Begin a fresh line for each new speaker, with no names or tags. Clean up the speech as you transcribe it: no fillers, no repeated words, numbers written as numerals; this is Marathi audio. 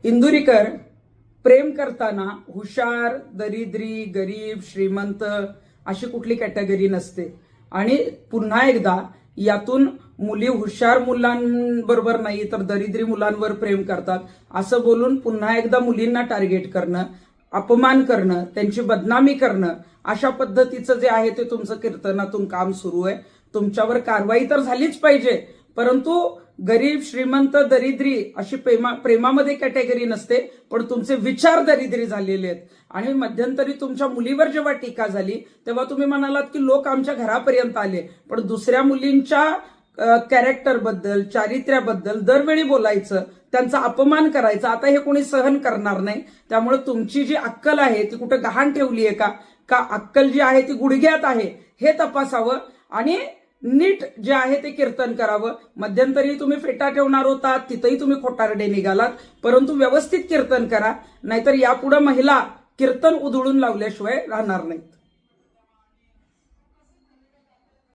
इंदुरीकर प्रेम करताना हुशार, दरिद्री, गरीब, श्रीमंत अशी कुठली कॅटेगरी नसते. आणि पुन्हा एकदा यातून मुली हुशार मुलांबरोबर नाही तर दरिद्री मुलांवर प्रेम करतात असं बोलून पुन्हा एकदा मुलींना टार्गेट करणं, अपमान करणं, त्यांची बदनामी करणं अशा पद्धतीचं जे आहे ते तुमचं कीर्तनातून काम सुरू आहे. तुमच्यावर कारवाई तर झालीच पाहिजे, परंतु गरीब, श्रीमंत, दरिद्री अशी प्रेमामध्ये कॅटेगरी नसते, पण तुमचे विचार दरिद्री झालेले आहेत. आणि मध्यंतरी तुमच्या मुलीवर जेव्हा टीका झाली तेव्हा तुम्ही म्हणालात की लोक आमच्या घरापर्यंत आले, पण दुसऱ्या मुलींच्या कॅरेक्टरबद्दल, चारित्र्याबद्दल दरवेळी बोलायचं, त्यांचा अपमान करायचा. आता हे कोणी सहन करणार नाही. त्यामुळे तुमची जी अक्कल आहे ती कुठे गहाण ठेवली आहे का अक्कल जी आहे ती गुडघ्यात आहे हे तपासावं आणि नीट जे आहे ते कीर्तन करावं. मध्यंतरी तुम्ही फेटा ठेवणार होता, तिथंही तुम्ही खोटारडे निघालात, परंतु व्यवस्थित कीर्तन करा, नाहीतर यापुढे महिला कीर्तन उधळून लावल्याशिवाय राहणार नाहीत.